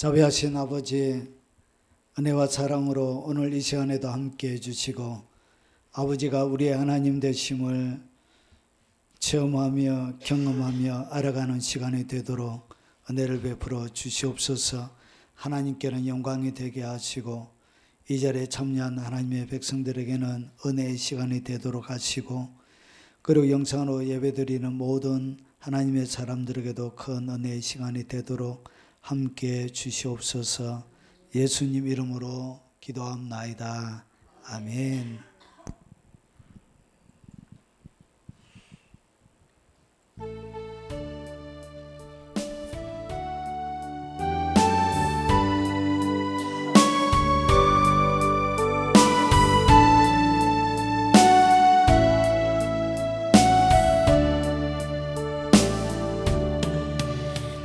자비하신 아버지, 은혜와 사랑으로 오늘 이 시간에도 함께 해주시고 아버지가 우리의 하나님 되심을 체험하며 경험하며 알아가는 시간이 되도록 은혜를 베풀어 주시옵소서. 하나님께는 영광이 되게 하시고 이 자리에 참여한 하나님의 백성들에게는 은혜의 시간이 되도록 하시고, 그리고 영상으로 예배드리는 모든 하나님의 사람들에게도 큰 은혜의 시간이 되도록 함께 주시옵소서. 예수님 이름으로 기도합나이다. 아멘.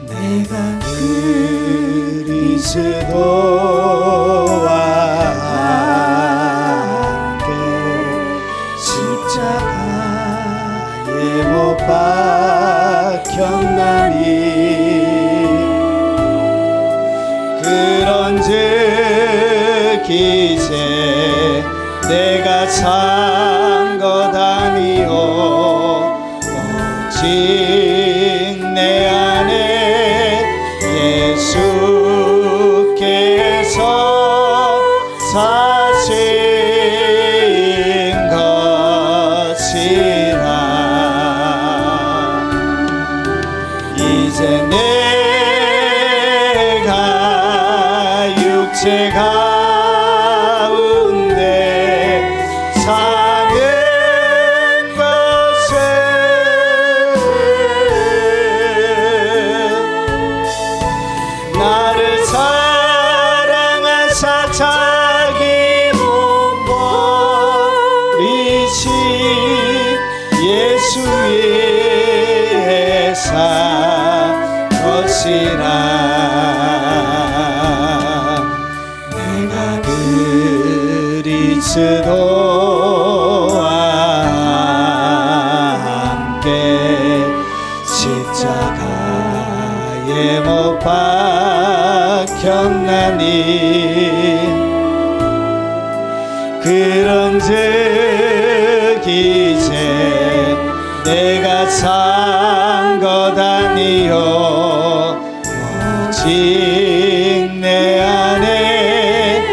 내가 그리스도와 함께 십자가에 못 박혔나니, 그런즉 이제 내가 산 것 아니요 오직 내 안에 예수께서 사신 것이라. 이제 내가 육체 가운데 사는 것은 나를 사랑하사 자기 몸 버리신 예수 위에 산 것이라. 내가 그리스도와 함께 십자가에 못 박혔나니, 그런즉 이제 내가 산 것 아니요 오직 내 안에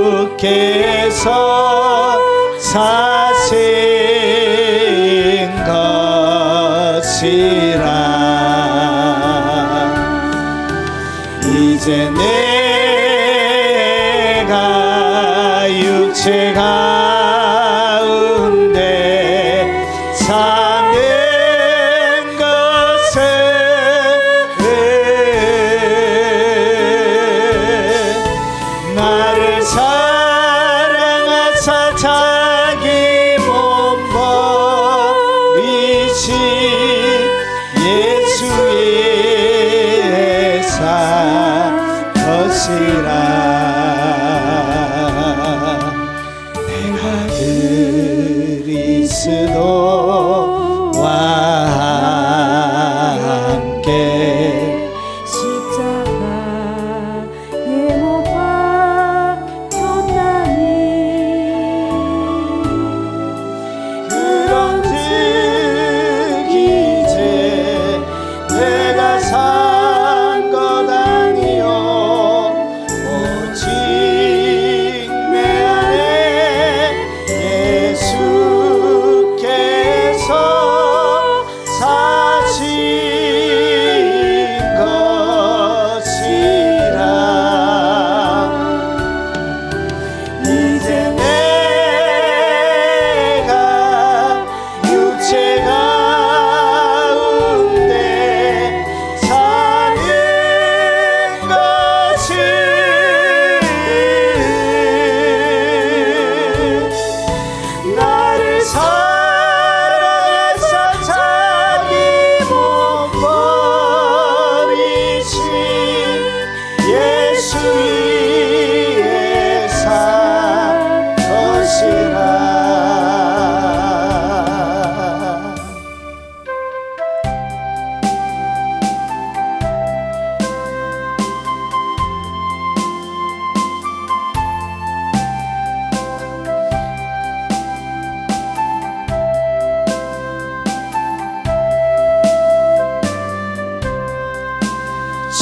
예수께서 사신 것이라. 이제 내가 육체 가운데 사는 것은 나를 사랑하사 자기 몸 버리신 예수 위에 산 것이라. 내가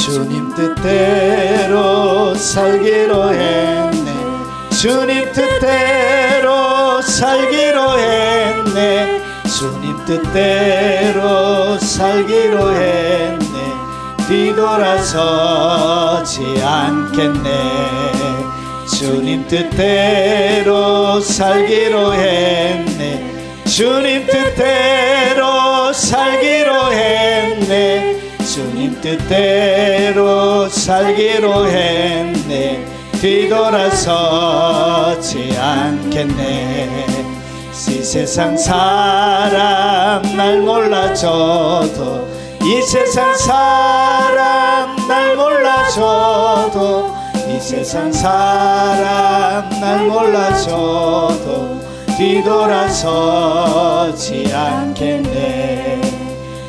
주님 뜻대로 살기로 했네. 주님 뜻대로 살기로 했네. 주님 뜻대로 살기로 했네. 뒤돌아서지 않겠네. 주님 뜻대로 살기로 했네. 주님 뜻대로 살기로 했네. 주님 뜻대로 살기로 했네. 뒤돌아서지 않겠네. 이 세상 사람 날 몰라줘도, 이 세상 사람 날 몰라줘도, 이 세상 사람 날 몰라줘도 뒤돌아서지 않겠네.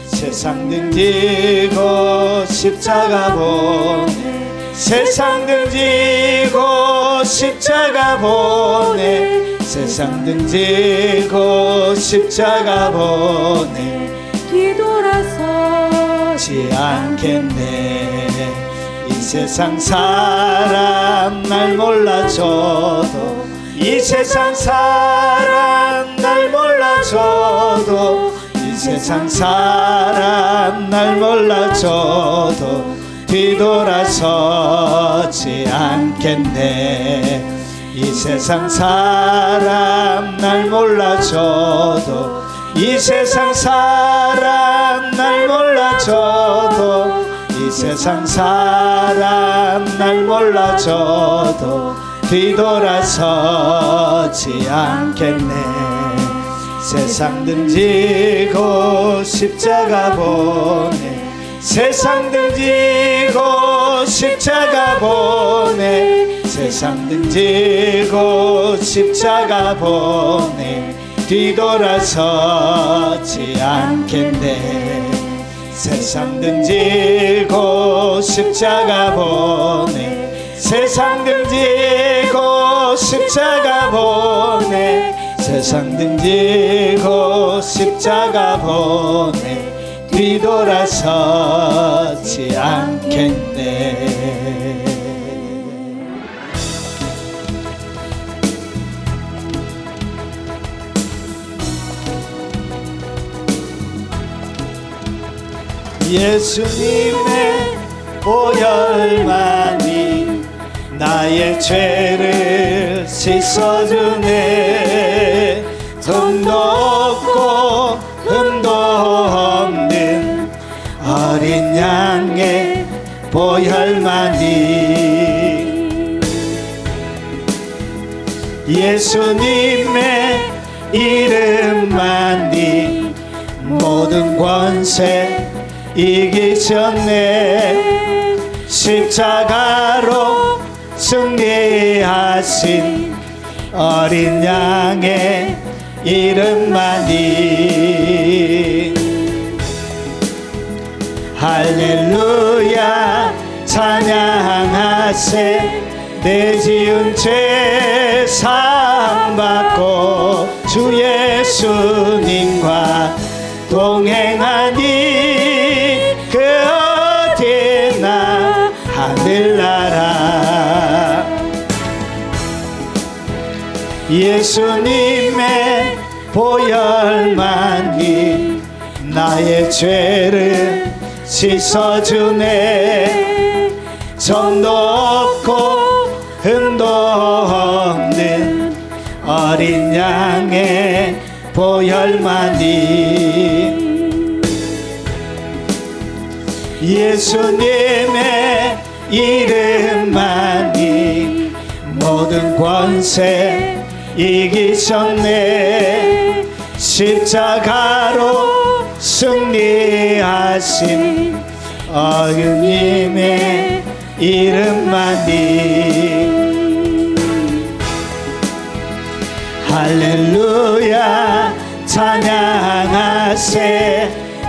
세상 등지고 십자가 보내. 세상 등지고 십자가 보내. 세상 등지고 십자가 보내. 뒤돌아서지 않겠네. 이 세상 사람 날 몰라줘도, 이 세상 사람 날 몰라줘도, 이 세상 사람 날 몰라줘도 뒤돌아서지 않겠네. 이 세상 사람 날 몰라줘도, 이 세상 사람 날 몰라줘도, 이 세상 사람 날 몰라줘도 뒤돌아서지 않겠네. 세상 등지고 십자가 보내. 세상 등지고 십자가 보내. 세상 등지고 십자가 보내. 뒤돌아서지 않겠네. 세상 등지고 십자가 보내. 세상 등지고 십자가 보내. 세상 등지고 십자가 보내. 뒤돌아서지 않겠네. 예수님의 보혈만이 나의 죄를 씻어주네. 흠도 없고 흠도 없는 어린 양의 보혈만이. 예수님의 이름만이 모든 권세 이기셨네. 십자가로 승리하신 어린 양의 이름만이. 할렐루야 찬양하세. 내 지은 죄 사함받고 주 예수님과 동행하니 그 어디나 하늘나라. 예수님의 보혈만이 나의 죄를 씻어주네. 점도 없고 흠도 없는 어린 양의 보혈만이. 예수님의 이름만이 모든 권세 이기셨네. 십자가로 승리하신 어유님의 이름만이. 할렐루야 찬양하세.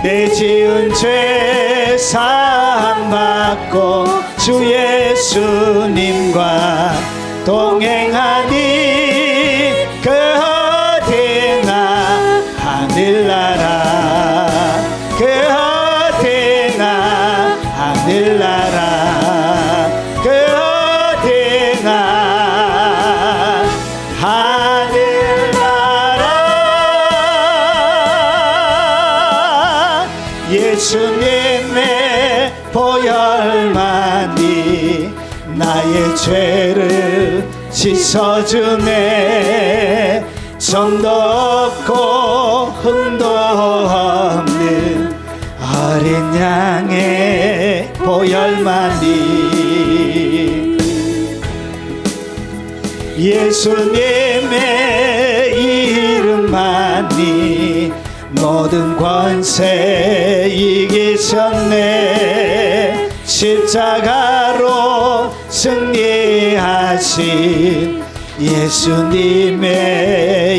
내 지은 죄 사함받고 주 예수님과 동행하니 그 어디나 하늘나라. 그 어디나 하늘나라. 하늘나라 그 어디나 하늘나라 예수님의 보혈만이 나의 죄를 씻어주네 점도 없고 흠도 없는 어린 양의 보혈만이 예수님의 이름만이 모든 권세 이기셨네 십자가로 승리하신 예수님의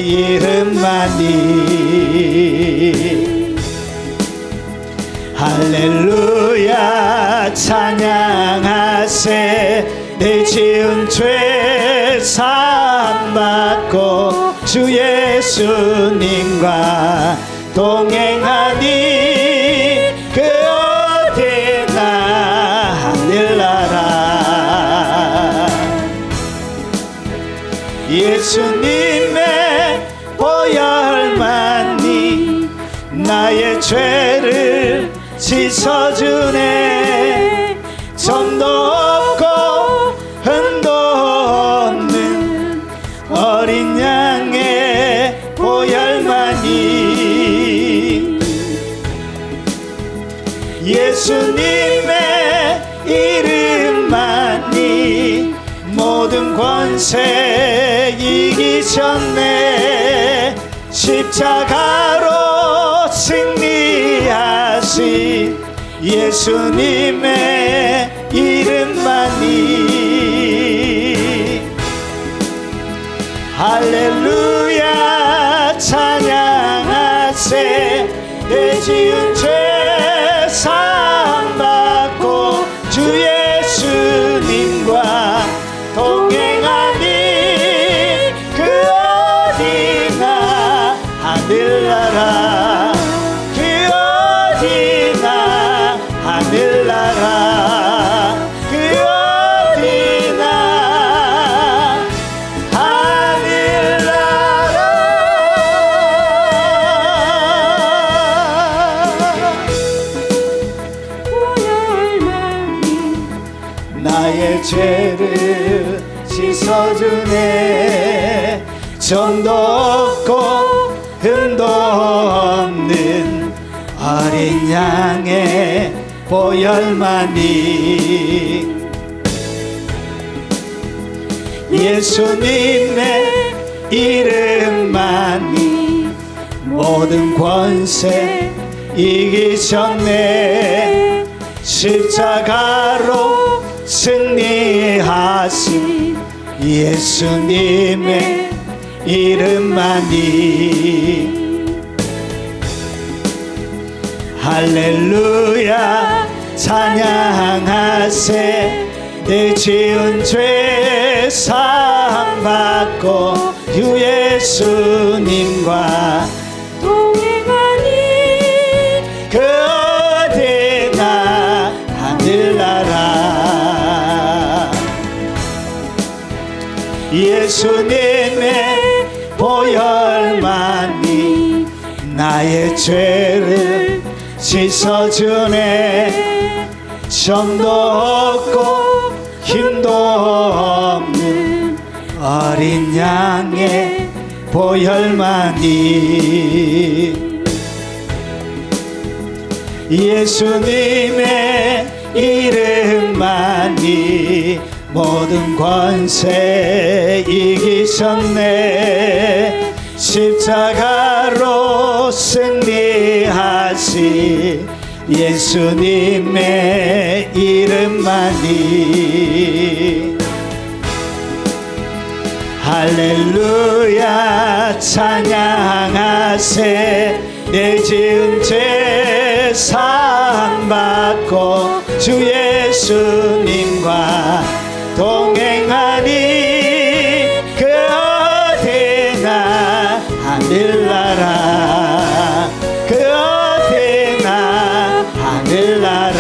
이름만이 할렐루야 찬양하세 내 지은 죄 사함받고 주 예수님과 동행하니 그 어디나 하늘나라 예수님의 보혈만이 나의 죄를 씻어주네 점도 없고 흠도 없는 어린 양의 보혈만이 예수님의 이름만이 모든 권세 이기셨네 십자가로 승리하신 예수님의 이름만이 할렐루야 찬양하세 내 지은 죄 사함받고 주 예수님과 동행하니 그 어디나 하늘나라 그 어디나 하늘나라 그 어디나 하늘나라 나의 죄를 씻어주네 점도 없고 흠도 없는 어린 양의 보혈만이 예수님의 이름만이 모든 권세 이기셨네 십자가로 승리하신 예수님의 이름만이 할렐루야 찬양하세 내 지은 죄 사함받고 주 예수님과 동행하니 그 어디나 하늘나라 예수님의 보혈만이 나의 죄를 씻어주네 점도 없고 힘도 없는 어린 양의 보혈만이 예수님의 이름만이 모든 권세 이기셨네 십자가로 승리하신 예수님의 이름만이 할렐루야 찬양하세 내 지은 죄 사함받고 주 예수님과 동행하니 그 어디나 하늘나라 그 어디나 하늘나라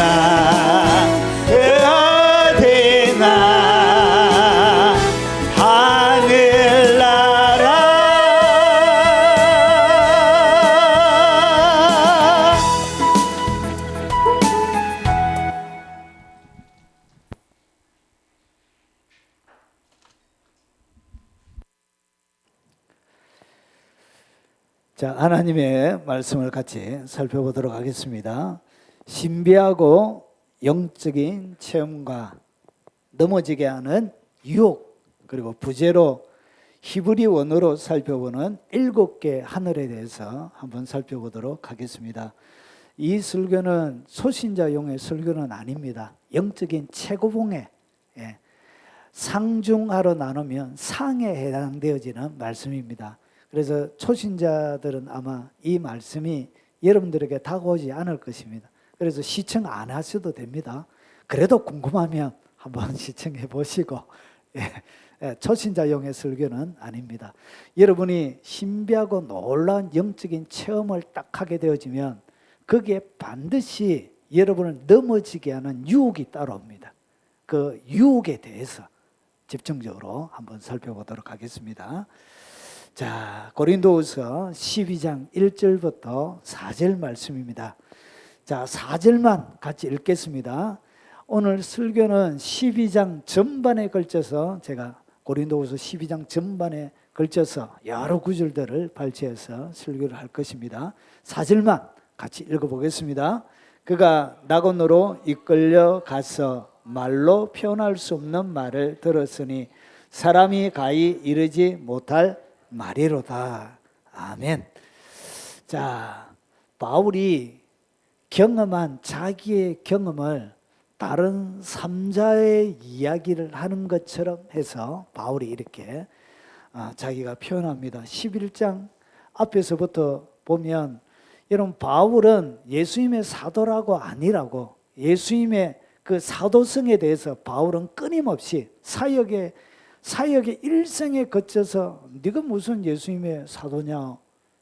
자, 하나님의 말씀을 같이 살펴보도록 하겠습니다. 신비하고 영적인 체험과 넘어지게 하는 유혹, 그리고 부제로 히브리 원어로 살펴보는 7개 하늘에 대해서 한번 살펴보도록 하겠습니다. 이 설교는 소신자용의 설교는 아닙니다. 영적인 최고봉에 상중하로 나누면 상에 해당되어지는 말씀입니다. 그래서 초신자들은 아마 이 말씀이 여러분들에게 다가오지 않을 것입니다. 그래서 시청 안 하셔도 됩니다. 그래도 궁금하면 한번 시청해 보시고, 초신자용의 설교는 아닙니다. 여러분이 신비하고 놀라운 영적인 체험을 딱 하게 되어지면 거기에 반드시 여러분을 넘어지게 하는 유혹이 따라옵니다. 그 유혹에 대해서 집중적으로 한번 살펴보도록 하겠습니다. 자, 고린도후서 12장 1절부터 4절 말씀입니다. 자, 4절만 같이 읽겠습니다. 오늘 설교는 12장 전반에 걸쳐서 제가 고린도후서 12장 전반에 걸쳐서 여러 구절들을 발췌해서 설교를 할 것입니다. 4절만 같이 읽어보겠습니다. 그가 낙원으로 이끌려 가서 말로 표현할 수 없는 말을 들었으니 사람이 가히 이르지 못할 말이로다. 아멘. 자, 바울이 경험한 자기의 경험을 다른 3자의 이야기를 하는 것처럼 해서 바울이 이렇게 자기가 표현합니다. 11장 앞에서부터 보면 여러분, 바울은 예수님의 사도라고 아니라고, 예수님의 그 사도성에 대해서 바울은 끊임없이 사역의 일생에 거쳐서 네가 무슨 예수님의 사도냐,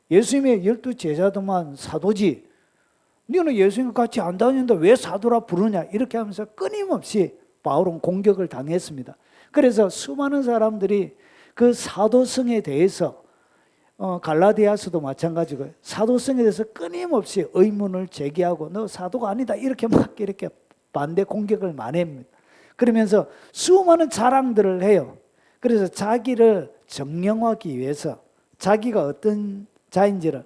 예수님의 12제자도만 사도지, 너는 예수님과 같이 안 다닌다 왜 사도라 부르냐, 이렇게 하면서 끊임없이 바울은 공격을 당했습니다. 그래서 수많은 사람들이 그 사도성에 대해서 갈라디아서도 마찬가지고 사도성에 대해서 끊임없이 의문을 제기하고 너 사도가 아니다 이렇게 막 이렇게 반대 공격을 많이 합니다. 그러면서 수많은 자랑들을 해요. 그래서 자기를 정령하기 위해서 자기가 어떤 자인지를,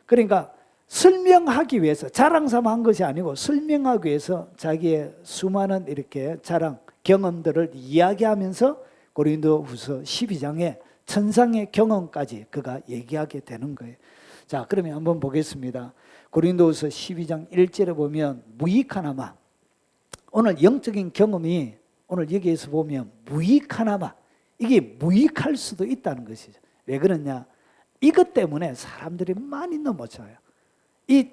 그러니까 설명하기 위해서, 자랑 삼아 한 것이 아니고 설명하기 위해서 자기의 수많은 이렇게 자랑 경험들을 이야기하면서 고린도후서 12장에 천상의 경험까지 그가 얘기하게 되는 거예요. 자, 그러면 한번 보겠습니다. 고린도후서 12장 1절에 보면 무익하나마, 오늘 영적인 경험이 오늘 여기에서 보면 무익하나마, 이게 무익할 수도 있다는 것이죠. 왜 그러냐? 이것 때문에 사람들이 많이 넘어져요. 이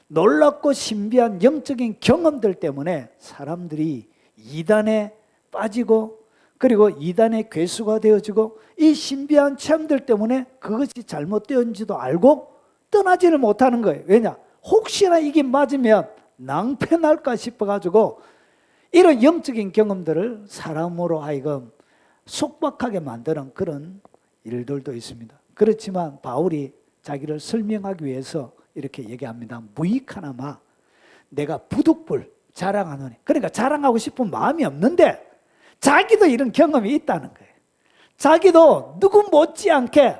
놀랍고 신비한 영적인 경험들 때문에 사람들이 이단에 빠지고, 그리고 이단의 괴수가 되어지고, 이 신비한 체험들 때문에 그것이 잘못되었는지도 알고 떠나지를 못하는 거예요. 왜냐? 혹시나 이게 맞으면 낭패날까 싶어가지고 이런 영적인 경험들을 사람으로 하여금 속박하게 만드는 그런 일들도 있습니다. 그렇지만 바울이 자기를 설명하기 위해서 이렇게 얘기합니다. 무익하나마 내가 부득불 자랑하노니, 그러니까 자랑하고 싶은 마음이 없는데 자기도 이런 경험이 있다는 거예요. 자기도 누구 못지않게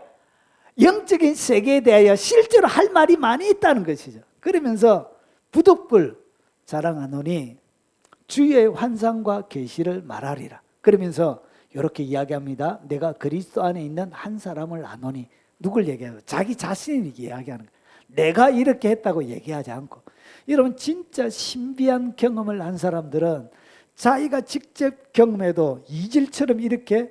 영적인 세계에 대하여 실제로 할 말이 많이 있다는 것이죠. 그러면서 부득불 자랑하노니 주의 환상과 계시를 말하리라. 그러면서 이렇게 이야기합니다. 내가 그리스도 안에 있는 한 사람을 아노니, 누굴 얘기해요? 자기 자신이 이야기하는 거예요. 내가 이렇게 했다고 얘기하지 않고. 여러분, 진짜 신비한 경험을 한 사람들은 자기가 직접 경험해도 이질처럼 이렇게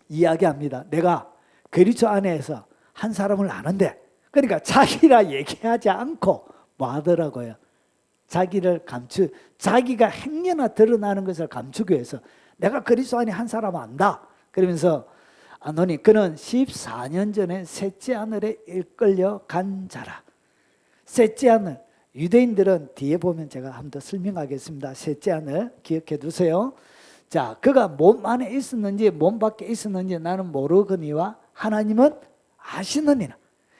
이야기합니다. 내가 그리스도 안에서 한 사람을 아는데, 그러니까 자기라 얘기하지 않고 뭐 하더라고요? 자기를 자기가 행여나 드러나는 것을 감추기 위해서 내가 그리스도 안에 한 사람 안다. 그러면서 아노니 그는 14년 전에 셋째 하늘에 이끌려 간 자라. 셋째 하늘, 유대인들은 뒤에 보면 제가 한번 더 설명하겠습니다. 셋째 하늘 기억해 두세요. 자, 그가 몸 안에 있었는지 몸 밖에 있었는지 나는 모르거니와 하나님은 아시느니라.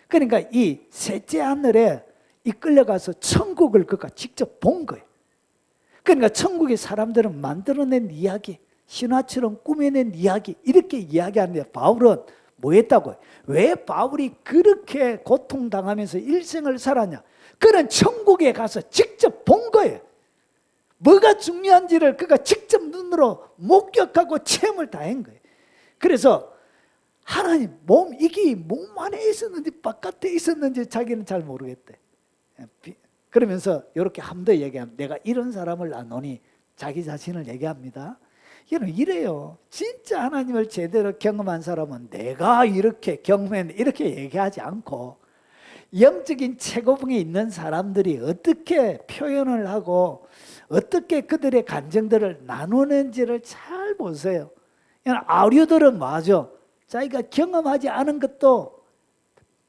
그러니까 이 셋째 하늘에 이끌려가서 천국을 그가 직접 본 거예요. 그러니까 천국의 사람들은 만들어낸 이야기, 신화처럼 꾸며낸 이야기, 이렇게 이야기하는데 바울은 뭐 했다고요? 왜 바울이 그렇게 고통당하면서 일생을 살았냐? 그는 천국에 가서 직접 본 거예요. 뭐가 중요한지를 그가 직접 눈으로 목격하고 체험을 다 한 거예요. 그래서 하나님 이게 몸 안에 있었는지 바깥에 있었는지 자기는 잘 모르겠대. 그러면서 이렇게 한 번 더 얘기합니다. 내가 이런 사람을 아노니 자기 자신을 얘기합니다. 얘는 이래요. 진짜 하나님을 제대로 경험한 사람은 내가 이렇게 경험했는데 이렇게 얘기하지 않고 영적인 최고봉에 있는 사람들이 어떻게 표현을 하고 어떻게 그들의 감정들을 나누는지를 잘 보세요. 아류들은 맞아. 자기가 경험하지 않은 것도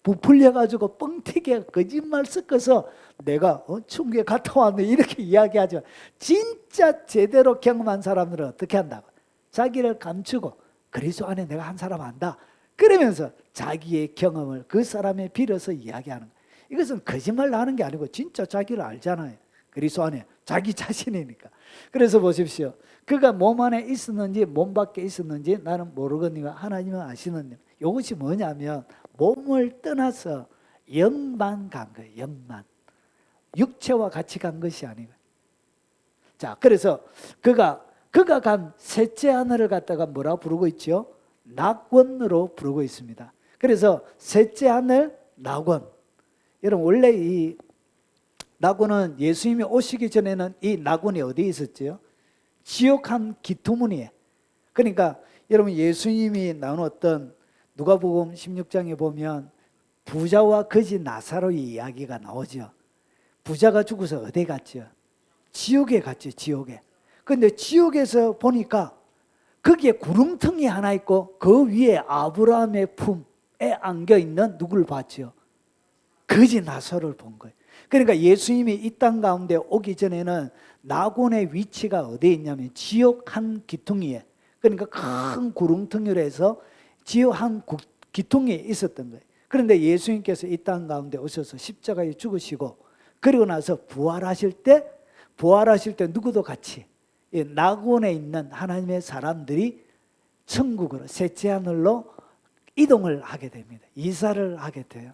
부풀려가지고 뻥튀기에 거짓말 섞어서 내가 천국에 갔다 왔네 이렇게 이야기하죠. 진짜 제대로 경험한 사람들은 어떻게 한다고? 자기를 감추고 그리스도 안에 내가 한 사람 안다. 그러면서 자기의 경험을 그 사람에 빌어서 이야기하는 거예요. 이것은 거짓말 하는 게 아니고 진짜 자기를 알잖아요. 그리스도 안에 자기 자신이니까. 그래서 보십시오. 그가 몸 안에 있었는지 몸 밖에 있었는지 나는 모르거니와 하나님은 아시느냐. 이것이 뭐냐면 몸을 떠나서 영만 간 거예요. 영만. 육체와 같이 간 것이 아니고. 자, 그래서 그가 간 셋째 하늘을 갖다가 뭐라 부르고 있죠? 낙원으로 부르고 있습니다. 그래서 셋째 하늘 낙원. 여러분 원래 이 낙원은 예수님이 오시기 전에는 이 낙원이 어디에 있었죠? 지옥 한 기토문이에요. 그러니까 여러분 예수님이 나누었던 누가복음 16장에 보면 부자와 거지 나사로의 이야기가 나오죠. 부자가 죽어서 어디 갔죠? 지옥에 갔죠. 지옥에. 그런데 지옥에서 보니까 거기에 구름텅이 하나 있고 그 위에 아브라함의 품에 안겨있는 누구를 봤죠? 거지 나사로를 본 거예요. 그러니까 예수님이 이 땅 가운데 오기 전에는 낙원의 위치가 어디에 있냐면 지옥 한 기퉁이에, 그러니까 큰 구름텅이로 해서 지옥 한 기퉁이에 있었던 거예요. 그런데 예수님께서 이 땅 가운데 오셔서 십자가에 죽으시고 그리고 나서 부활하실 때 누구도 같이 낙원에 있는 하나님의 사람들이 천국으로 셋째 하늘로 이동을 하게 됩니다. 이사를 하게 돼요.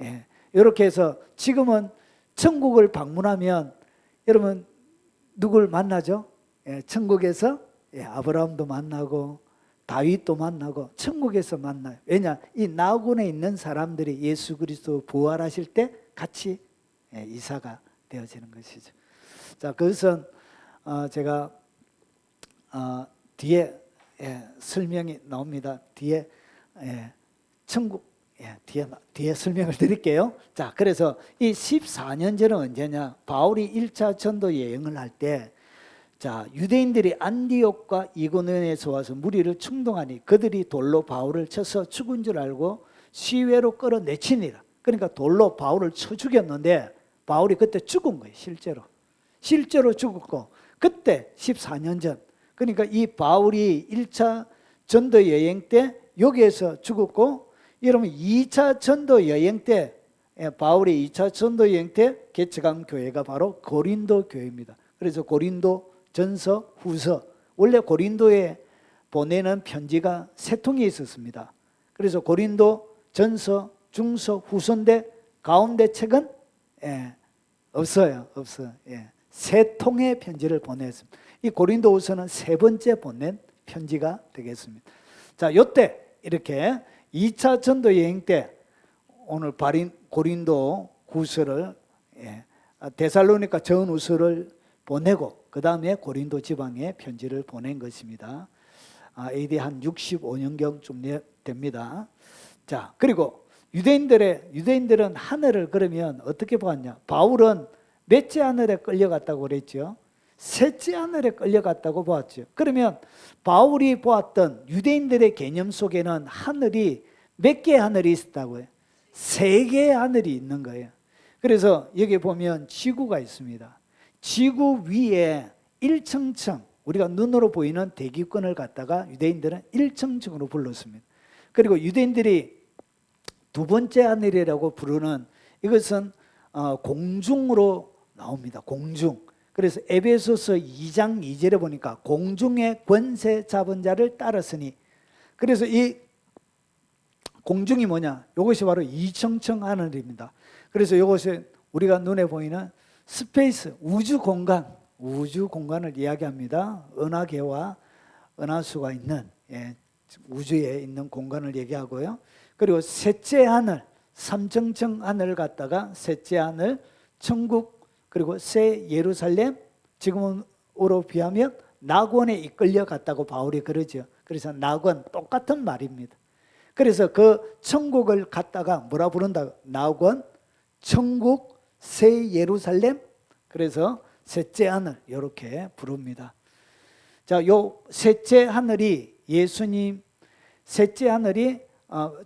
예. 이렇게 해서 지금은 천국을 방문하면 여러분 누굴 만나죠? 예, 천국에서 아브라함도 만나고 다윗도 만나고 천국에서 만나요. 왜냐? 이 낙원에 있는 사람들이 예수 그리스도 부활하실 때 같이 이사가 되어지는 것이죠. 자, 그것은 제가 뒤에 설명이 나옵니다. 뒤에 천국 뒤에 설명을 드릴게요. 자, 그래서 이 14년 전은 언제냐? 바울이 1차 전도 여행을 할 때, 자, 유대인들이 안디옥과 이고니온에서 와서 무리를 충동하니 그들이 돌로 바울을 쳐서 죽은 줄 알고 시외로 끌어내치니라. 그러니까 돌로 바울을 쳐 죽였는데 바울이 그때 죽은 거예요. 실제로 죽었고, 그때 14년 전, 그러니까 이 바울이 1차 전도 여행 때 여기에서 죽었고, 여러분 2차 전도 여행 때 바울이 2차 전도 여행 때 개척한 교회가 바로 고린도 교회입니다. 그래서 고린도 전서, 후서, 원래 고린도에 보내는 편지가 세 통이 있었습니다. 그래서 고린도 전서, 중서, 후서인데 가운데 책은 없어요. 세 통의 편지를 보냈습니다. 이 고린도 후서는 세 번째 보낸 편지가 되겠습니다. 자, 요때 이렇게 2차 전도 여행 때 오늘 고린도 후서를 데살로니가 전후서를 보내고 그 다음에 고린도 지방에 편지를 보낸 것입니다. AD 한 65년경쯤 됩니다. 자, 그리고 유대인들은 하늘을 그러면 어떻게 보았냐? 바울은 몇째 하늘에 끌려갔다고 그랬죠? 셋째 하늘에 끌려갔다고 보았죠. 그러면 바울이 보았던 유대인들의 개념 속에는 하늘이 몇 개의 하늘이 있었다고요? 3개의 하늘이 있는 거예요. 그래서 여기 보면 지구가 있습니다. 지구 위에 1층층, 우리가 눈으로 보이는 대기권을 갖다가 유대인들은 1층층으로 불렀습니다. 그리고 유대인들이 두 번째 하늘이라고 부르는 이것은 공중으로 나옵니다. 공중. 그래서 에베소서 2장 2절에 보니까 공중의 권세 잡은 자를 따랐으니, 그래서 이 공중이 뭐냐? 이것이 바로 이청청 하늘입니다. 그래서 이것이 우리가 눈에 보이는 스페이스, 우주 공간을 이야기합니다. 은하계와 은하수가 있는 우주에 있는 공간을 얘기하고요. 그리고 셋째 하늘, 삼청청 하늘을 갖다가 셋째 하늘, 천국, 그리고 새 예루살렘, 지금으로 비하면 낙원에 이끌려 갔다고 바울이 그러죠. 그래서 낙원, 똑같은 말입니다. 그래서 그 천국을 갖다가 뭐라 부른다? 낙원, 천국, 새 예루살렘, 그래서 셋째 하늘 이렇게 부릅니다. 자, 요 셋째 하늘이 예수님 셋째 하늘이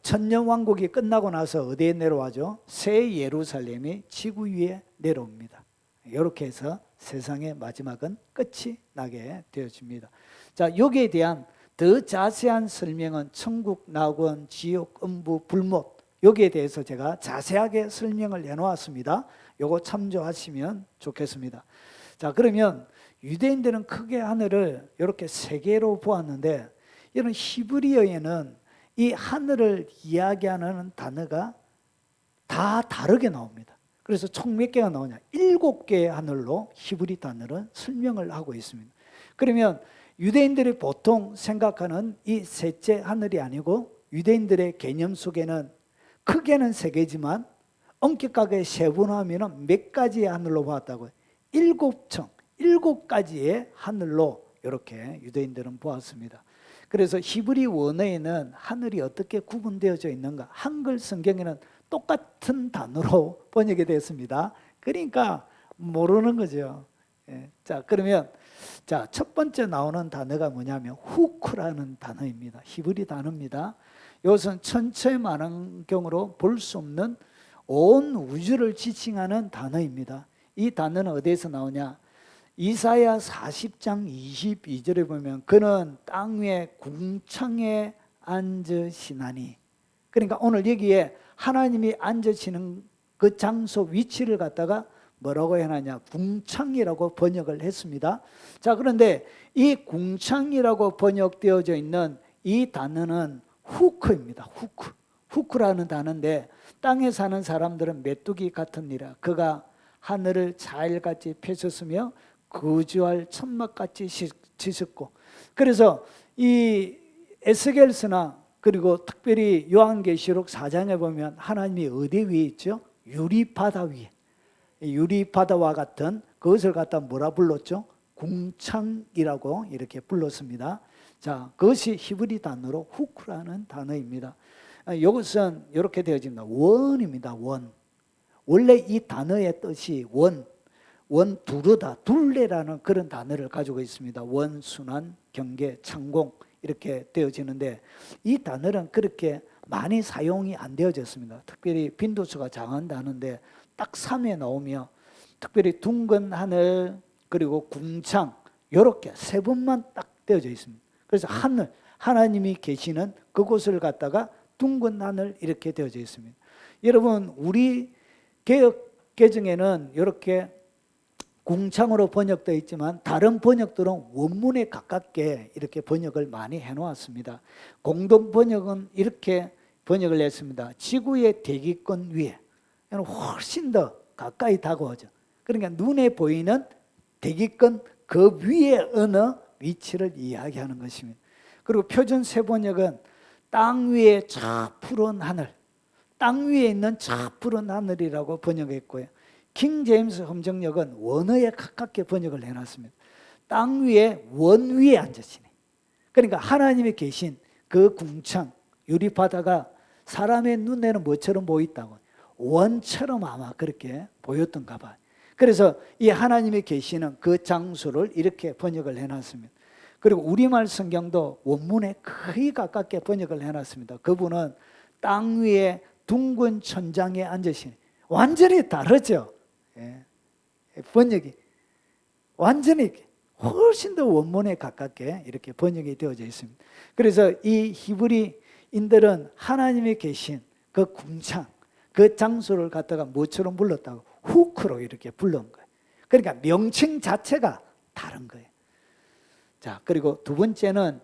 천년왕국이 끝나고 나서 어디에 내려와죠? 새 예루살렘이 지구 위에 내려옵니다. 이렇게 해서 세상의 마지막은 끝이 나게 되어집니다. 자, 여기에 대한 더 자세한 설명은 천국, 낙원, 지옥, 음부, 불못, 여기에 대해서 제가 자세하게 설명을 해놓았습니다. 요거 참조하시면 좋겠습니다. 자, 그러면 유대인들은 크게 하늘을 이렇게 세 개로 보았는데, 이런 히브리어에는 이 하늘을 이야기하는 단어가 다 다르게 나옵니다. 그래서 총 몇 개가 나오냐? 7개의 하늘로 히브리 단어를 설명을 하고 있습니다. 그러면 유대인들이 보통 생각하는 이 셋째 하늘이 아니고, 유대인들의 개념 속에는 크게는 세 개지만 엄격하게 세분화하면 몇 가지의 하늘로 보았다고요? 7청, 7가지의 하늘로 이렇게 유대인들은 보았습니다. 그래서 히브리 원어에는 하늘이 어떻게 구분되어져 있는가? 한글 성경에는 똑같은 단어로 번역이 됐습니다. 그러니까 모르는 거죠. 자, 그러면 첫 번째 나오는 단어가 뭐냐면 후크라는 단어입니다. 히브리 단어입니다. 이것은 천체 만원경으로 볼 수 없는 온 우주를 지칭하는 단어입니다. 이 단어는 어디에서 나오냐? 이사야 40장 22절에 보면 그는 땅 위에 궁창에 앉으시나니, 그러니까 오늘 여기에 하나님이 앉으시는 그 장소 위치를 갖다가 뭐라고 해놨냐? 궁창이라고 번역을 했습니다. 자, 그런데 이 궁창이라고 번역되어져 있는 이 단어는 후크입니다. 후크라는 단어인데, 땅에 사는 사람들은 메뚜기 같으니라. 그가 하늘을 자일같이 펼쳤으며 거주할 천막같이 지셨고, 그래서 이 에스겔서나 그리고 특별히 요한계시록 4장에 보면 하나님이 어디 위에 있죠? 유리바다 위에, 유리바다와 같은 그것을 갖다 뭐라 불렀죠? 궁창이라고 이렇게 불렀습니다. 자, 그것이 히브리 단어로 후크라는 단어입니다. 이것은 이렇게 되어집니다. 원입니다. 원. 원래 이 단어의 뜻이 원두르다, 둘레라는 그런 단어를 가지고 있습니다. 원순환, 경계, 창공 이렇게 되어지는데, 이 단어는 그렇게 많이 사용이 안 되어졌습니다. 특별히 빈도수가 작은 단어인데 딱 3에 나오며, 특별히 둥근 하늘 그리고 궁창 이렇게 세 번만 딱 되어져 있습니다. 그래서 하늘, 하나님이 계시는 그곳을 갖다가 둥근 하늘 이렇게 되어져 있습니다. 여러분, 우리 개역 개정에는 이렇게 궁창으로 번역되어 있지만 다른 번역들은 원문에 가깝게 이렇게 번역을 많이 해놓았습니다. 공동 번역은 이렇게 번역을 했습니다. 지구의 대기권 위에, 훨씬 더 가까이 다가오죠. 그러니까 눈에 보이는 대기권 그 위에 어느 위치를 이야기하는 것입니다. 그리고 표준 세 번역은 땅 위에 저 푸른 하늘, 땅 위에 있는 저 푸른 하늘이라고 번역했고요. 킹 제임스 함정역은 원어에 가깝게 번역을 해놨습니다. 땅 위에 원 위에 앉으시네. 그러니까 하나님이 계신 그 궁창, 유리바다가 사람의 눈에는 뭐처럼 보였다고? 원처럼 아마 그렇게 보였던가 봐요. 그래서 이 하나님이 계시는 그 장소를 이렇게 번역을 해놨습니다. 그리고 우리말 성경도 원문에 거의 가깝게 번역을 해놨습니다. 그분은 땅 위에 둥근 천장에 앉으시네. 완전히 다르죠. 번역이 완전히 훨씬 더 원문에 가깝게 이렇게 번역이 되어져 있습니다. 그래서 이 히브리인들은 하나님이 계신 그 궁창, 그 장소를 갖다가 뭐처럼 불렀다고? 후크로 이렇게 부른 거예요. 그러니까 명칭 자체가 다른 거예요. 자, 그리고 두 번째는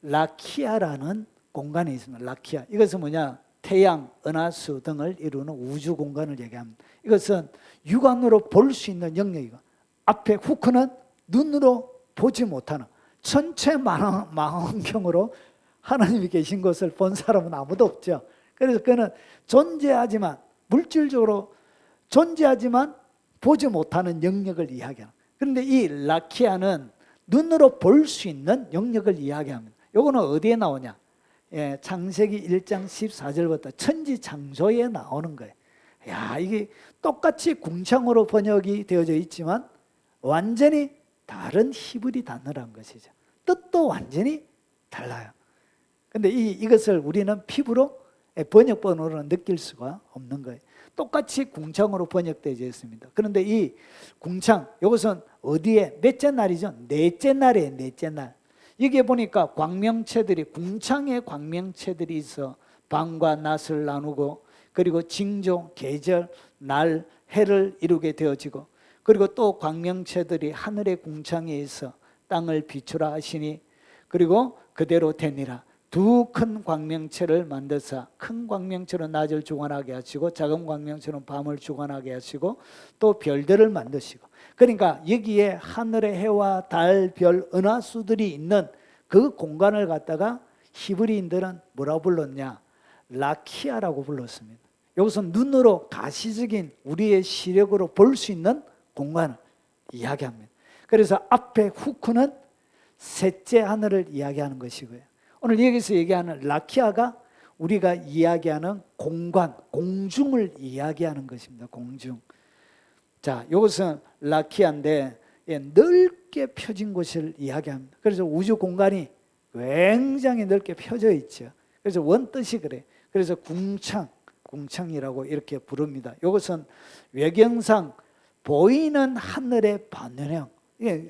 라키아라는 공간이 있습니다. 라키아. 이것은 뭐냐? 태양, 은하수 등을 이루는 우주 공간을 얘기합니다. 이것은 육안으로 볼 수 있는 영역이고, 앞에 후크는 눈으로 보지 못하는 전체 망원경으로 하나님이 계신 것을 본 사람은 아무도 없죠. 그래서 그는 존재하지만, 물질적으로 존재하지만 보지 못하는 영역을 이야기합니다. 그런데 이 라키아는 눈으로 볼 수 있는 영역을 이야기합니다. 요거는 어디에 나오냐? 창세기 1장 14절부터 천지창조에 나오는 거예요. 야, 이게 똑같이 궁창으로 번역이 되어져 있지만 완전히 다른 히브리 단어란 것이죠. 뜻도 완전히 달라요. 근데 이것을 우리는 피부로 번역본으로는 느낄 수가 없는 거예요. 똑같이 궁창으로 번역되어 있습니다. 그런데 이 궁창, 이것은 어디에 몇째 날이죠? 넷째 날이에요. 넷째 날. 여기에 보니까 광명체들이, 궁창에 광명체들이 있어 밤과 낮을 나누고, 그리고 징조, 계절, 날, 해를 이루게 되어지고, 그리고 또 광명체들이 하늘의 궁창에 있어 땅을 비추라 하시니, 그리고 그대로 되니라. 두 큰 광명체를 만드사 큰 광명체는 낮을 주관하게 하시고 작은 광명체는 밤을 주관하게 하시고 또 별들을 만드시고, 그러니까 여기에 하늘의 해와 달, 별, 은하수들이 있는 그 공간을 갖다가 히브리인들은 뭐라고 불렀냐? 라키아라고 불렀습니다. 여기서 눈으로 가시적인 우리의 시력으로 볼 수 있는 공간을 이야기합니다. 그래서 앞에 후크는 셋째 하늘을 이야기하는 것이고요. 오늘 여기서 얘기하는 라키아가 우리가 이야기하는 공간, 공중을 이야기하는 것입니다. 공중. 자, 이것은 라키아인데 넓게 펴진 곳을 이야기합니다. 그래서 우주 공간이 굉장히 넓게 펴져 있죠. 그래서 원뜻이 그래. 그래서 궁창이라고 이렇게 부릅니다. 이것은 외경상 보이는 하늘의 반은형.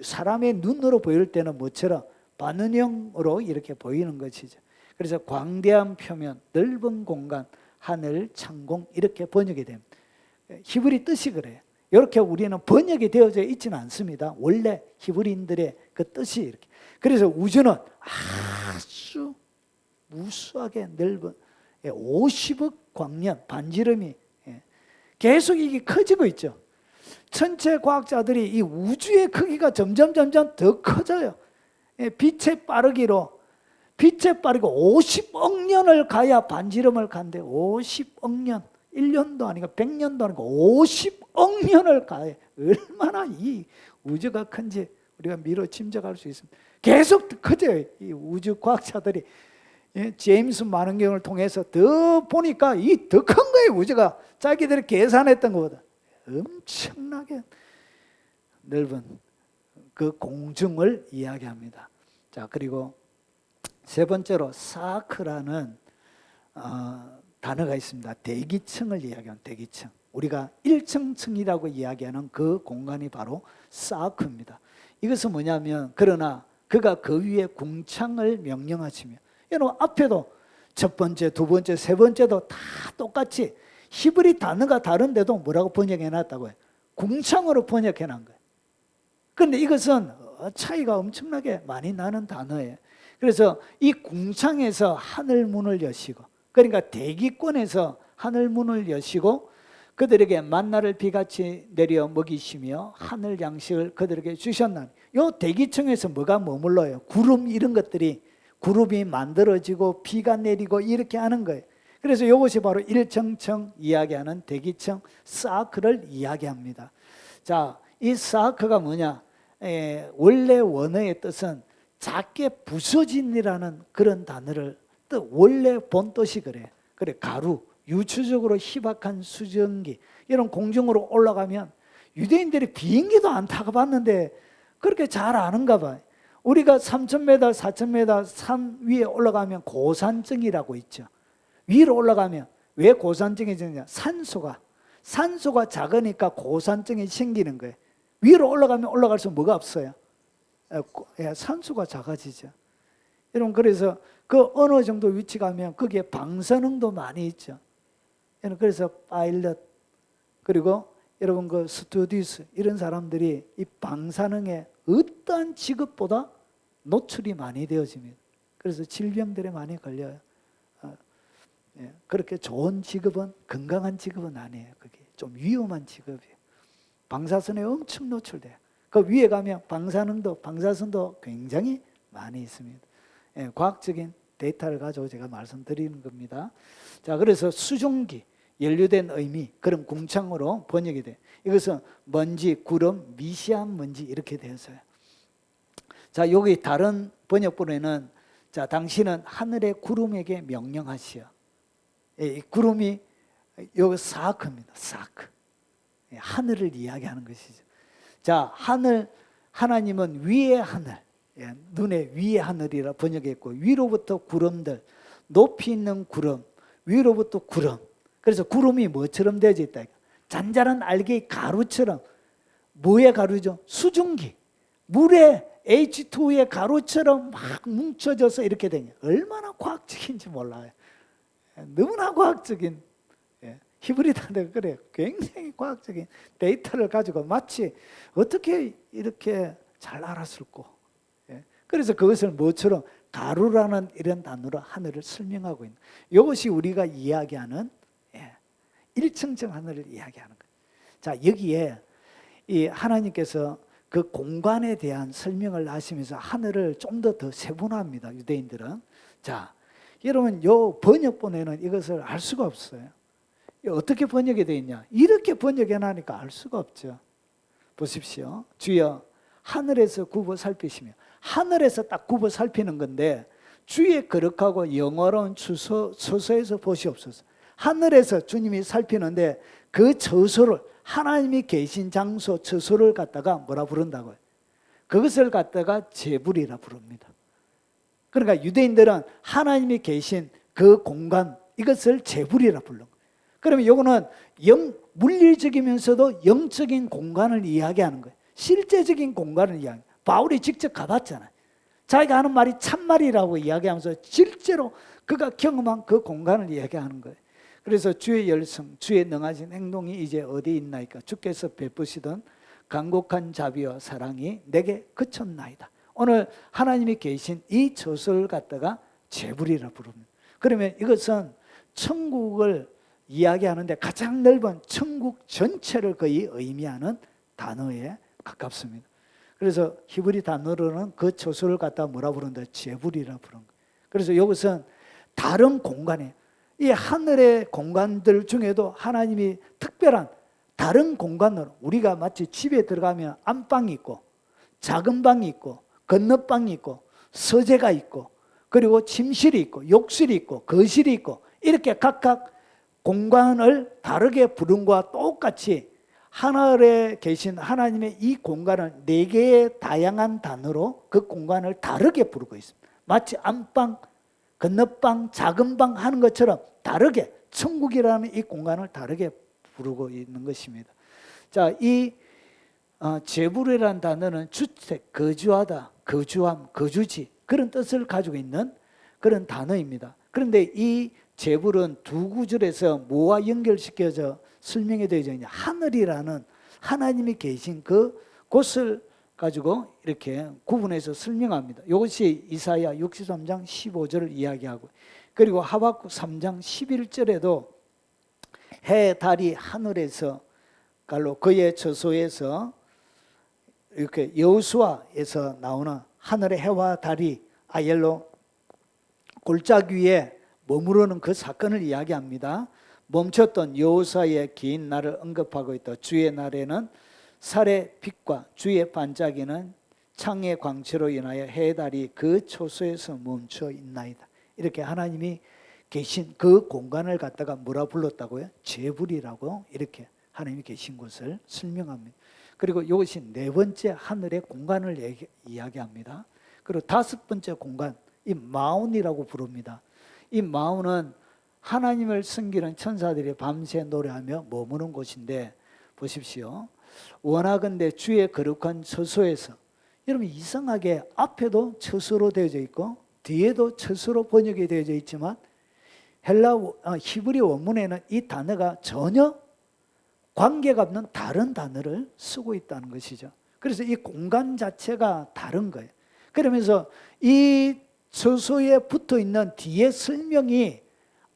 사람의 눈으로 보일 때는 뭐처럼 반은형으로 이렇게 보이는 것이죠. 그래서 광대한 표면, 넓은 공간, 하늘, 창공 이렇게 번역이 됩니다. 히브리 뜻이 그래요. 이렇게 우리는 번역이 되어져 있지는 않습니다. 원래 히브리인들의 그 뜻이 이렇게. 그래서 우주는 아주 무수하게 넓은 50억 광년 반지름이 계속 이게 커지고 있죠. 천체 과학자들이 이 우주의 크기가 점점 더 커져요. 빛의 빠르기로 50억 년을 가야 반지름을 간대. 50억 년, 1년도 아니고 100년도 아니고 50억 년을 가야. 얼마나 이 우주가 큰지 우리가 미로 짐작할 수 있습니다. 계속 커져요. 이 우주 과학자들이 제임스 망원경을 통해서 더 보니까 이 더 큰 거예요. 우주가 자기들이 계산했던 것보다 엄청나게 넓은 그 공중을 이야기합니다. 자, 그리고 세 번째로 사크라는 단어가 있습니다. 대기층을 이야기하는 대기층. 우리가 1층층이라고 이야기하는 그 공간이 바로 사크입니다. 이것은 뭐냐면, 그러나 그가 그 위에 궁창을 명령하시며, 여러분 앞에도 첫 번째, 두 번째, 세 번째도 다 똑같이 히브리 단어가 다른데도 뭐라고 번역해 놨다고요? 궁창으로 번역해 놓은 거예요. 그런데 이것은 차이가 엄청나게 많이 나는 단어예요. 그래서 이 궁창에서 하늘문을 여시고, 그러니까 대기권에서 하늘문을 여시고 그들에게 만나를 비같이 내려 먹이시며 하늘 양식을 그들에게 주셨나니, 이 대기층에서 뭐가 머물러요? 구름 이런 것들이, 구름이 만들어지고 비가 내리고 이렇게 하는 거예요. 그래서 이것이 바로 1층층 이야기하는 대기층 사크를 이야기합니다. 자, 이 사크가 뭐냐? 원래 원어의 뜻은 작게 부서진이라는 그런 단어를 원래 본 뜻이 그래. 그래, 가루, 유추적으로 희박한 수증기 이런 공중으로 올라가면, 유대인들이 비행기도 안 타고 봤는데 그렇게 잘 아는가 봐요. 우리가 3,000m, 4,000m 산 위에 올라가면 고산증이라고 있죠. 위로 올라가면 왜 고산증이 생기냐? 산소가 작으니까 고산증이 생기는 거예요. 위로 올라가면 올라갈수록 뭐가 없어요? 산소가 작아지죠. 여러분, 그래서 그 어느 정도 위치 가면 거기에 방사능도 많이 있죠. 그래서 파일럿, 그리고 여러분 그 스튜디스 이런 사람들이 이 방사능에 어떠한 직업보다 노출이 많이 되어집니다. 그래서 질병들에 많이 걸려요. 예, 그렇게 좋은 직업은, 건강한 직업은 아니에요. 그게 좀 위험한 직업이에요. 방사선에 엄청 노출돼요. 그 위에 가면 방사선도 굉장히 많이 있습니다. 예, 과학적인 데이터를 가지고 제가 말씀드리는 겁니다. 자, 그래서 수증기, 연료된 의미, 그런 궁창으로 번역이 돼요. 이것은 먼지, 구름, 미세한 먼지 이렇게 되었어요. 자, 여기 다른 번역본에는 자, 당신은 하늘의 구름에게 명령하시오. 이 구름이 여기 사크입니다. 사크. 하늘을 이야기하는 것이죠. 자, 하나님은 위의 하늘, 눈의 위의 하늘이라 번역했고, 위로부터 구름들, 높이 있는 구름, 위로부터 구름. 그래서 구름이 뭐처럼 되어져 있다? 잔잔한 알갱이 가루처럼. 뭐의 가루죠? 수증기. 물의 H2의 가루처럼 막 뭉쳐져서 이렇게 되냐. 얼마나 과학적인지 몰라요. 너무나 과학적인, 히브리 단어가 그래요. 굉장히 과학적인 데이터를 가지고 마치 어떻게 이렇게 잘 알았을까. 그래서 그것을 뭐처럼 가루라는 이런 단어로 하늘을 설명하고 있는, 이것이 우리가 이야기하는 일층층 하늘을 이야기하는 거예요. 자, 여기에 이 하나님께서 그 공간에 대한 설명을 하시면서 하늘을 좀 더 세분화합니다. 유대인들은. 자, 여러분 요 번역본에는 이것을 알 수가 없어요. 어떻게 번역이 되어 있냐? 이렇게 번역해 놔니까 알 수가 없죠. 보십시오. 주여 하늘에서 굽어 살피시며, 하늘에서 딱 굽어 살피는 건데, 주의 거룩하고 영화로운 처소에서 보시옵소서. 하늘에서 주님이 살피는데 그 처소를, 하나님이 계신 장소 처소를 갖다가 뭐라 부른다고요? 그것을 갖다가 제불이라 부릅니다. 그러니까 유대인들은 하나님이 계신 그 공간, 이것을 제불이라 부른 거예요. 그러면 이거는 물리적이면서도 영적인 공간을 이야기하는 거예요. 실제적인 공간을 이야기해요. 바울이 직접 가봤잖아요. 자기가 하는 말이 참말이라고 이야기하면서 실제로 그가 경험한 그 공간을 이야기하는 거예요. 그래서 주의 열성, 주의 능하신 행동이 이제 어디 있나이까? 주께서 베푸시던 간곡한 자비와 사랑이 내게 그쳤나이다. 오늘 하나님이 계신 이 처소를 갖다가 제불이라 부릅니다. 그러면 이것은 천국을 이야기하는데 가장 넓은 천국 전체를 거의 의미하는 단어에 가깝습니다. 그래서 히브리 단어로는 그 처소를 갖다 뭐라 부른다? 제불이라 부른 거예요. 그래서 이것은 다른 공간에, 이 하늘의 공간들 중에도 하나님이 특별한 다른 공간으로, 우리가 마치 집에 들어가면 안방이 있고 작은 방이 있고 건너방이 있고 서재가 있고 그리고 침실이 있고 욕실이 있고 거실이 있고 이렇게 각각 공간을 다르게 부른 것과 똑같이 하늘에 계신 하나님의 이 공간을 4개의 다양한 단어로 그 공간을 다르게 부르고 있습니다. 마치 안방, 건너방, 작은 방 하는 것처럼 다르게 천국이라는 이 공간을 다르게 부르고 있는 것입니다. 자, 이 제불이라는 단어는 주택, 거주하다, 거주함, 거주지 그런 뜻을 가지고 있는 그런 단어입니다. 그런데 이 제불은 두 구절에서 뭐와 연결시켜져 설명이 되어 있냐? 하늘이라는 하나님이 계신 그 곳을 가지고 이렇게 구분해서 설명합니다. 이것이 이사야 63장 15절을 이야기하고, 그리고 하박국 3장 11절에도 해, 달이 하늘에서 갈로 그의 처소에서 이렇게 여호수아에서 나오는 하늘의 해와 달이 아옐로 골짜기 위에 머무르는 그 사건을 이야기합니다. 멈췄던 여호수아의 긴 날을 언급하고 있다. 주의 날에는 살의 빛과 주의 반짝이는 창의 광채로 인하여 해, 달이 그 처소에서 멈춰 있나이다. 이렇게 하나님이 계신 그 공간을 갖다가 뭐라 불렀다고요? 제불이라고 이렇게 하나님이 계신 곳을 설명합니다. 그리고 이것이 4번째 하늘의 공간을 이야기합니다. 그리고 5번째 공간, 이 마운이라고 부릅니다. 이 마운은 하나님을 섬기는 천사들이 밤새 노래하며 머무는 곳인데, 보십시오. 원하건대 주의 거룩한 처소에서, 여러분 이상하게 앞에도 처소로 되어져 있고 뒤에도 처소로 번역이 되어져 있지만 히브리 원문에는 이 단어가 전혀 관계가 없는 다른 단어를 쓰고 있다는 것이죠. 그래서 이 공간 자체가 다른 거예요. 그러면서 이 처소에 붙어 있는 뒤에 설명이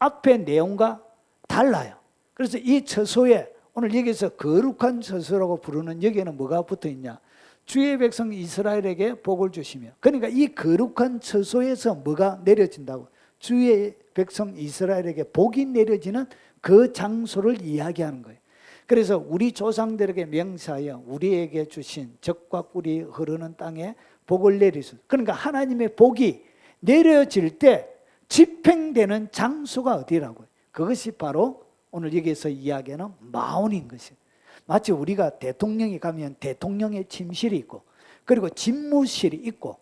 앞의 내용과 달라요. 그래서 이 처소에 오늘 여기서 거룩한 처소라고 부르는 여기에는 뭐가 붙어 있냐? 주의 백성 이스라엘에게 복을 주시며. 그러니까 이 거룩한 처소에서 뭐가 내려진다고? 주의 백성 이스라엘에게 복이 내려지는 그 장소를 이야기하는 거예요. 그래서 우리 조상들에게 명사하여 우리에게 주신 젖과 꿀이 흐르는 땅에 복을 내리소. 그러니까 하나님의 복이 내려질 때 집행되는 장소가 어디라고요? 그것이 바로 오늘 여기서 이야기하는 마온인 것이에요. 마치 우리가 대통령이 가면 대통령의 침실이 있고, 그리고 집무실이 있고,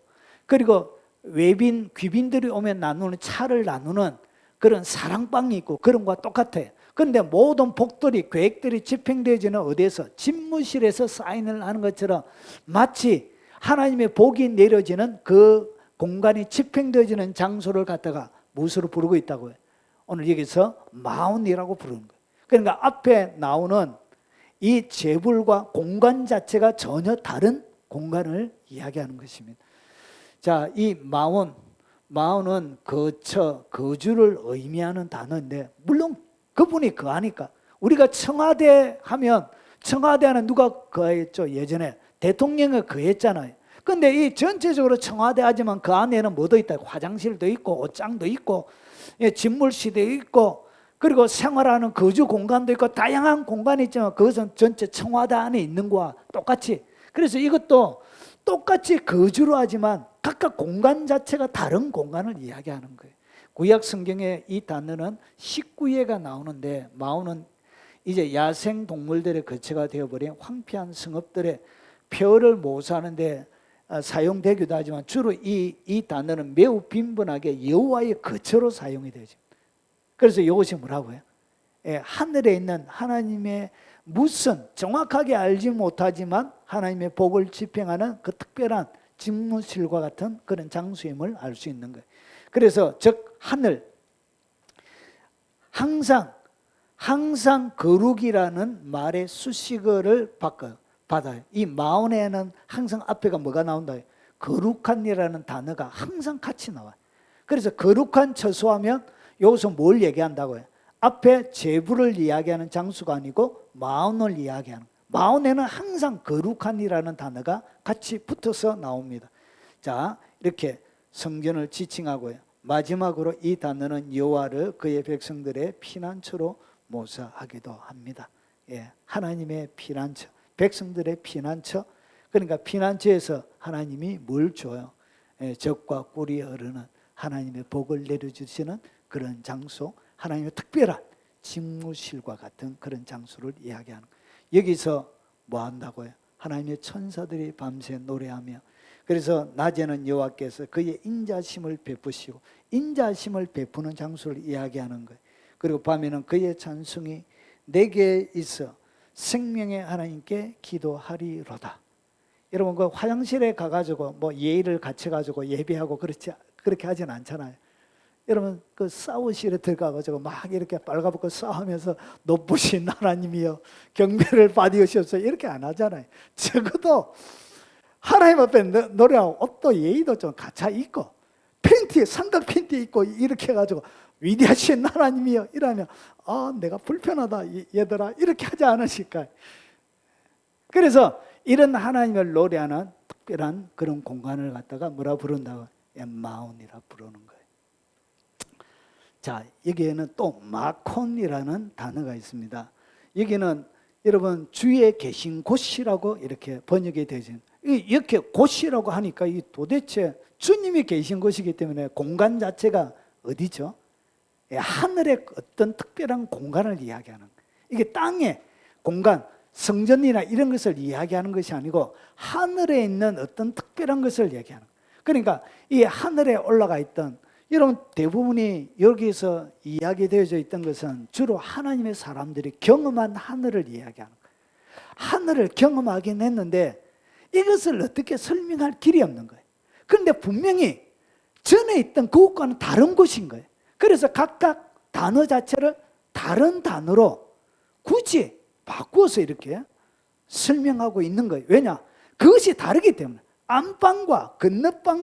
그리고 외빈 귀빈들이 오면 나누는 차를 나누는 그런 사랑방이 있고, 그런 것과 똑같아요. 그런데 모든 복들이 계획들이 집행되어지는 어디에서? 집무실에서 사인을 하는 것처럼 마치 하나님의 복이 내려지는 그 공간이 집행되어지는 장소를 갖다가 무엇으로 부르고 있다고요? 오늘 여기서 마온이라고 부르는 거예요. 그러니까 앞에 나오는 이 제불과 공간 자체가 전혀 다른 공간을 이야기하는 것입니다. 자, 이 마온은 거처, 거주를 의미하는 단어인데, 물론 그분이 거하니까. 우리가 청와대 하면 청와대는 누가 거했죠? 예전에 대통령이 거했잖아요. 근데 이 전체적으로 청와대 하지만 그 안에는 뭐도 있다? 화장실도 있고 옷장도 있고 집물실도 있고, 그리고 생활하는 거주 공간도 있고 다양한 공간이 있지만 그것은 전체 청와대 안에 있는 거와 똑같이, 그래서 이것도 똑같이 거주로 하지만 각각 공간 자체가 다른 공간을 이야기하는 거예요. 구약 성경에 이 단어는 19회가 나오는데, 마온은 이제 야생 동물들의 거처가 되어버린 황폐한 성읍들의 폐허를 모사하는데 사용되기도 하지만 주로 이 단어는 매우 빈번하게 여호와의 거처로 사용이 되죠. 그래서 이것이 뭐라고요? 하늘에 있는 하나님의 무슨 정확하게 알지 못하지만 하나님의 복을 집행하는 그 특별한 집무실과 같은 그런 장소임을 알 수 있는 거예요. 그래서 즉 하늘, 항상 거룩이라는 말의 수식어를 받아요. 이 마온에는 항상 앞에가 뭐가 나온다? 거룩한이라는 단어가 항상 같이 나와요. 그래서 거룩한 처소하면 여기서 뭘 얘기한다고요? 앞에 제불을 이야기하는 장소가 아니고 마온을 이야기하는, 마온에는 항상 거룩한이라는 단어가 같이 붙어서 나옵니다. 자, 이렇게 성전을 지칭하고요. 마지막으로 이 단어는 여호와를 그의 백성들의 피난처로 묘사하기도 합니다. 하나님의 피난처, 백성들의 피난처. 그러니까 피난처에서 하나님이 뭘 줘요? 젖과 꿀이 흐르는 하나님의 복을 내려주시는 그런 장소, 하나님의 특별한 집무실과 같은 그런 장소를 이야기하는 거예요. 여기서 뭐 한다고요? 하나님의 천사들이 밤새 노래하며, 그래서 낮에는 여호와께서 그의 인자심을 베푸시고, 인자심을 베푸는 장소를 이야기하는 거예요. 그리고 밤에는 그의 찬송이 내게 있어 생명의 하나님께 기도하리로다. 여러분 그 화장실에 가가지고 뭐 예의를 갖춰가지고 예배하고 그렇게 하진 않잖아요. 여러분 그 사우실에 들어가가지고 막 이렇게 빨가벗고 싸우면서 높으신 하나님이여 경배를 받으시옵소서 이렇게 안 하잖아요. 적어도 하나님 앞에 노래하고 옷도 예의도 좀 갖춰 입고 팬티, 삼각 팬티 입고 이렇게 해가지고 위대하신 하나님이여 이러면 내가 불편하다 얘들아 이렇게 하지 않으실까요? 그래서 이런 하나님을 노래하는 특별한 그런 공간을 갖다가 뭐라 부른다고? 마온이라 부르는 거예요. 자, 여기에는 또 마콘이라는 단어가 있습니다. 여기는 여러분 주의 계신 곳이라고 이렇게 번역이 되죠. 이렇게 곳이라고 하니까 이 도대체 주님이 계신 곳이기 때문에 공간 자체가 어디죠? 하늘의 어떤 특별한 공간을 이야기하는 거예요. 이게 땅의 공간, 성전이나 이런 것을 이야기하는 것이 아니고 하늘에 있는 어떤 특별한 것을 얘기하는 거예요. 그러니까 이 하늘에 올라가 있던, 여러분 대부분이 여기서 이야기되어져 있던 것은 주로 하나님의 사람들이 경험한 하늘을 이야기하는 거예요. 하늘을 경험하긴 했는데 이것을 어떻게 설명할 길이 없는 거예요. 그런데 분명히 전에 있던 그것과는 다른 곳인 거예요. 그래서 각각 단어 자체를 다른 단어로 굳이 바꾸어서 이렇게 설명하고 있는 거예요. 왜냐? 그것이 다르기 때문에. 안방과 건너방